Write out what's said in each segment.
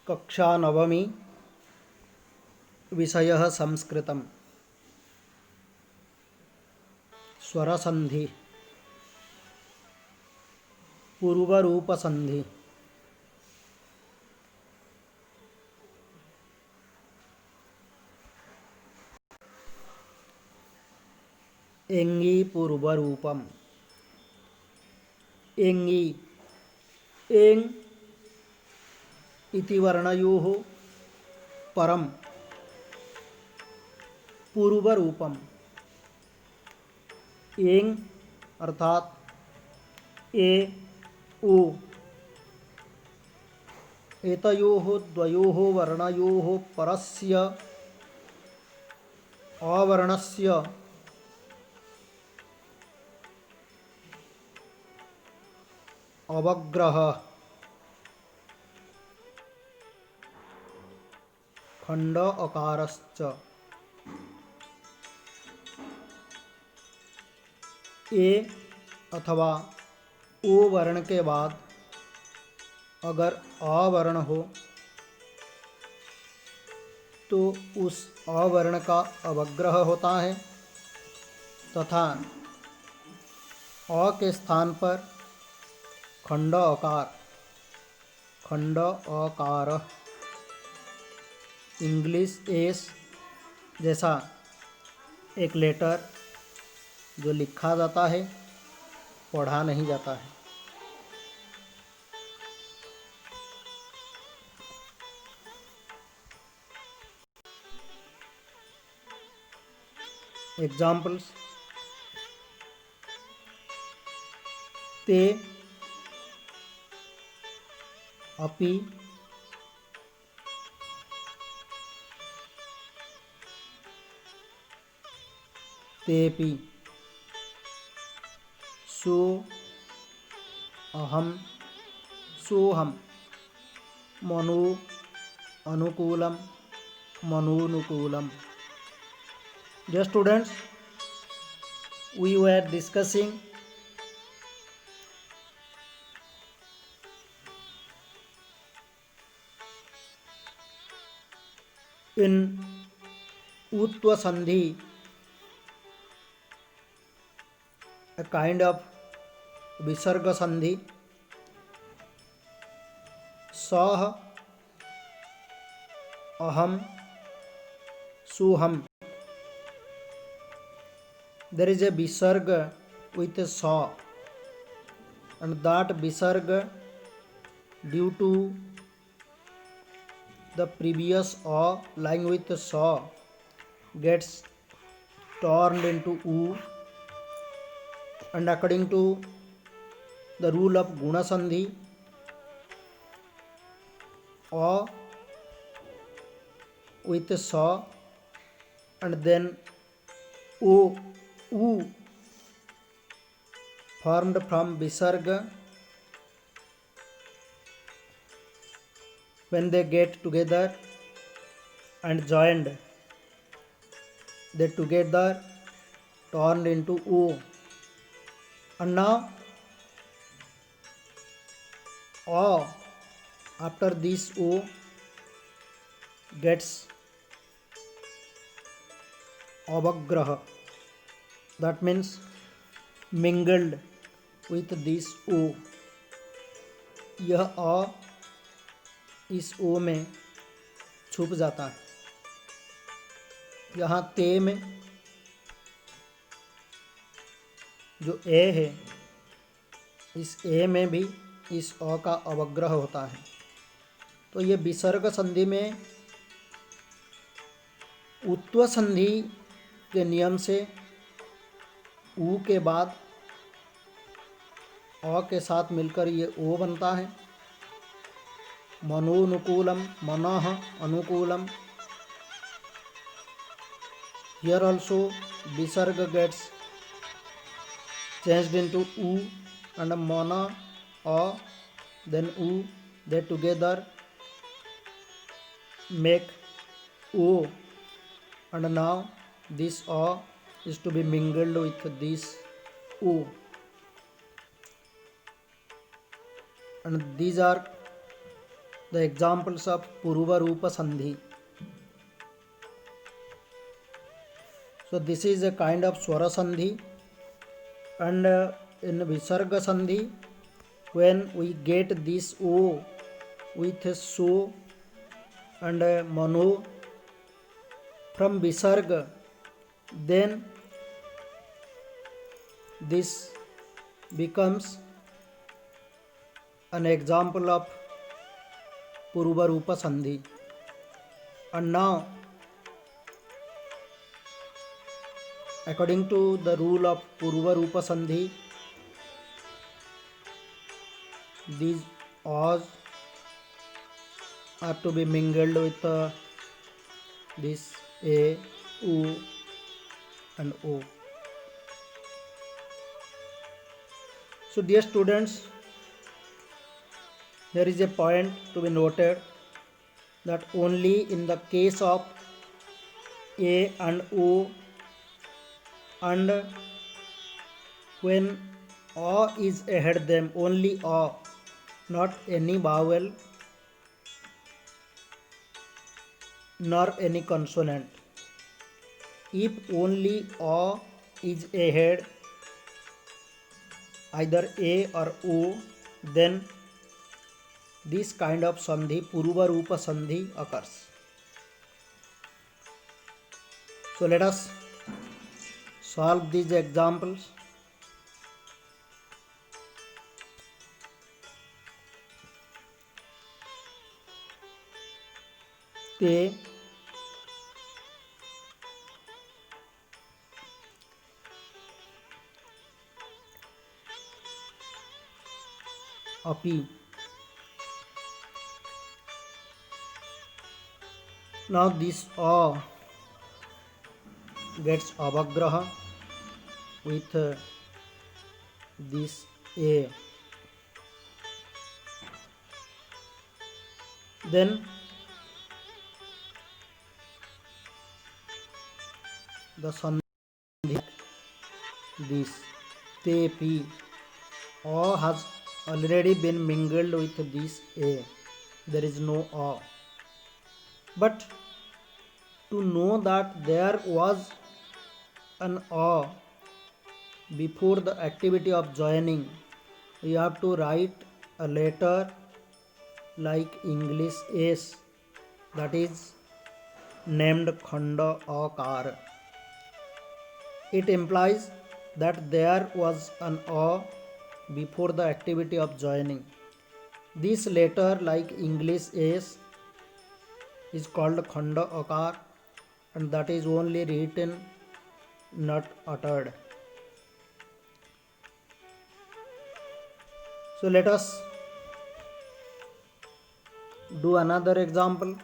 कक्षा नवमी विषयः संस्कृतम्। स्वरसन्धि, पूर्वरूपसन्धि। एङि पूर्वरूपम्। एङि एङ् इति वर्णयोः परं पूर्वरूपम्। एङ् अर्थात ए उ, एतयोः द्वयोः वर्णयोः परस्य अवर्णस्य अवग्रहः खण्ड अकारश्च। ए अथवा ओ वर्ण के बाद अगर अ वर्ण हो तो उस अ वर्ण का अवग्रह होता है तथा अ के स्थान पर खंड अकार इंग्लिश एस जैसा एक लेटर जो लिखा जाता है, पढ़ा नहीं जाता है। एग्जाम्पल्स: ते, अपि, तेपि, सो, अहम, सोहम, मनो, अनुकूलम, मनोनुकूलम। Dear students, we were discussing in Utva Sandhi a kind of Visarga Sandhi. Sah, aham, soham. There is a Visarga with a sa, and that Visarga, due to the previous a lying with the sa, gets turned into u, and according to the rule of Guna Sandhi, a with a sa and then o, u formed from Visarga, when they get together and joined, they together turned into o. And now a after this o gets avagraha, that means mingled with this o. यह a इस ओ में छुप जाता है। यहाँ ते में जो ए है, इस ए में भी इस अ का अवग्रह होता है। तो ये विसर्ग संधि में उत्व संधि के नियम से ऊ के बाद अ के साथ मिलकर ये ओ बनता है। मनोनुकूलम, मनः अनुकूलम। Here also visarga gets changed into u and mana, a, then u, they together make o, and now this a is to be mingled with this o, and these are The examples of Purva Rupa Sandhi. So this is a kind of Swara Sandhi, and in Visarga Sandhi, when we get this O with a So and a Mano from Visarga, then this becomes an example of Purva Rupa Sandhi. And now, according to the rule of Purva Rupa Sandhi, these O's are to be mingled with this A, U and O. So dear students, there is a point to be noted that only in the case of A and O, and when A is ahead them, only A, not any vowel nor any consonant. If only A is ahead, either A or O, then this kind of sandhi, Purva Rupa Sandhi, occurs. So let us solve these examples. Te, api. Now this A gets avagraha with this A. Then the sandhi, this te pi, A has already been mingled with this A. There is no A. But to know that there was an A before the activity of joining, we have to write a letter like English S, that is named Khanda Akar. It implies that there was an A before the activity of joining. This letter like English S is called Khanda Akar, and that is only written, not uttered. So let us do another example.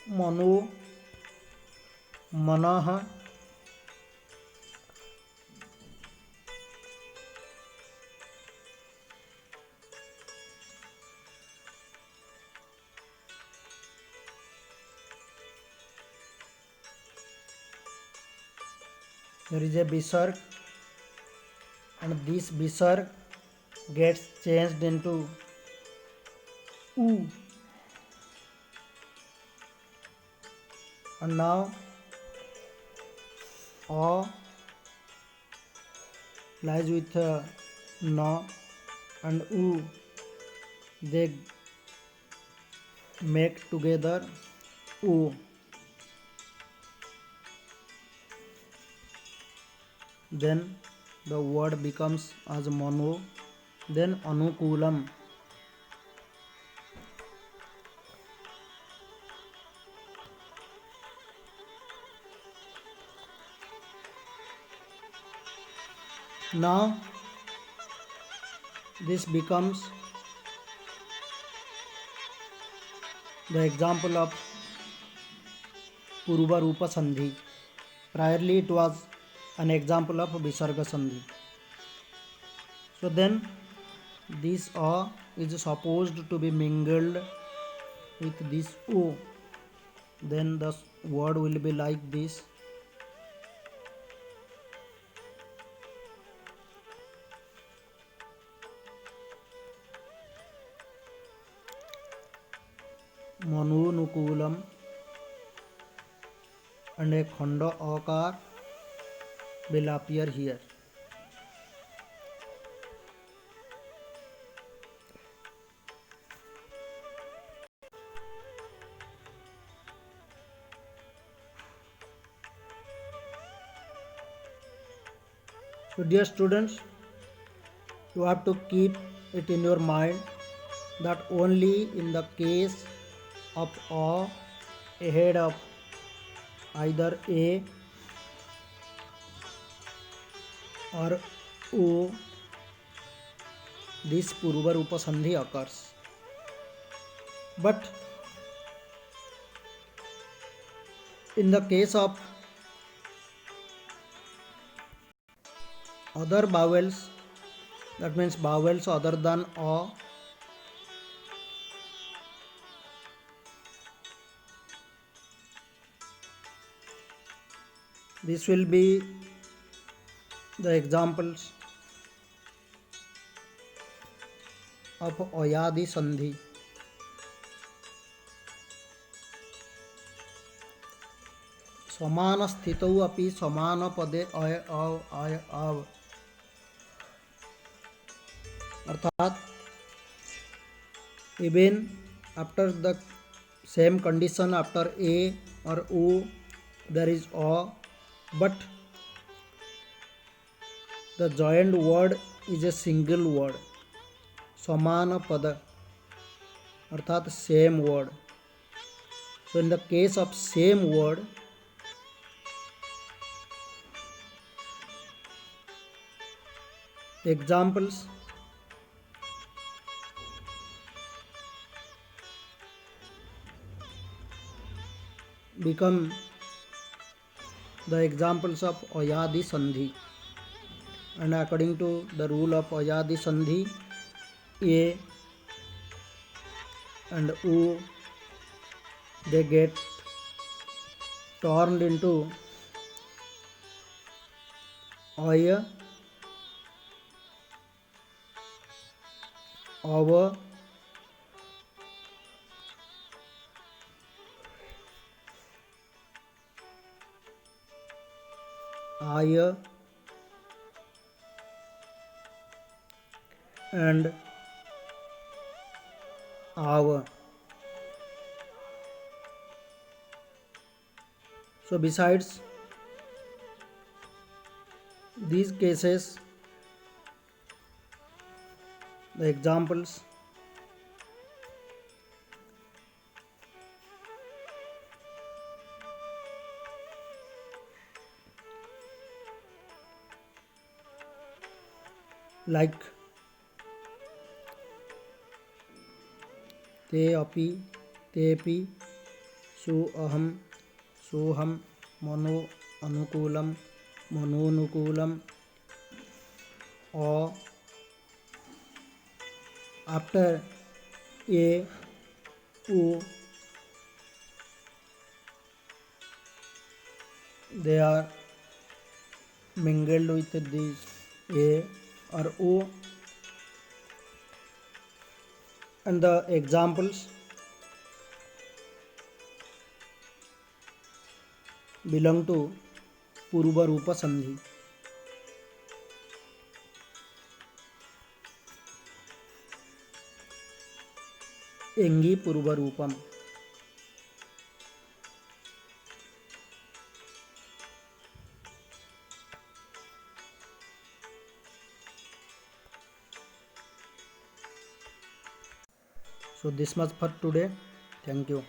Mano, Manaha, there is a Visarg, and this Visarg gets changed into U, and now A lies with Na and U, they make together U. Then the word becomes as Mano, then Anukulam. Now this becomes the example of Purva Rupa Sandhi. Priorly it was an example of Visarga Sandhi. So then this A is supposed to be mingled with this O. then the word will be like this. Manunukulam, and a khanda akar will appear here. So dear students, you have to keep it in your mind that only in the case of a ahead of either a or o, this Purva Rupa Sandhi occurs. But in the case of other vowels, that means vowels other than a, this will be the examples of Oyadi Sandhi. समान स्थितौ अपि समान पदे अय अव आय आव, अर्थात even after the same condition after a or o there is a, but the joined word is a single word, समान पद, अर्थात same word. So in the case of same word, examples become the examples of Oyadi Sandhi, and according to the rule of Oyadi Sandhi, A and O, they get turned into Oya, Ava, Aya, and Ava. So besides these cases, the examples like ते अपि तेपि सु अहम सोहम मनो अनुकूलम मनोनुकूलम, or after a o they are mingled with this a or o, and the examples belong to Purva Rupa Sandhi. Engi Purva Rupam. So this much for today. Thank you.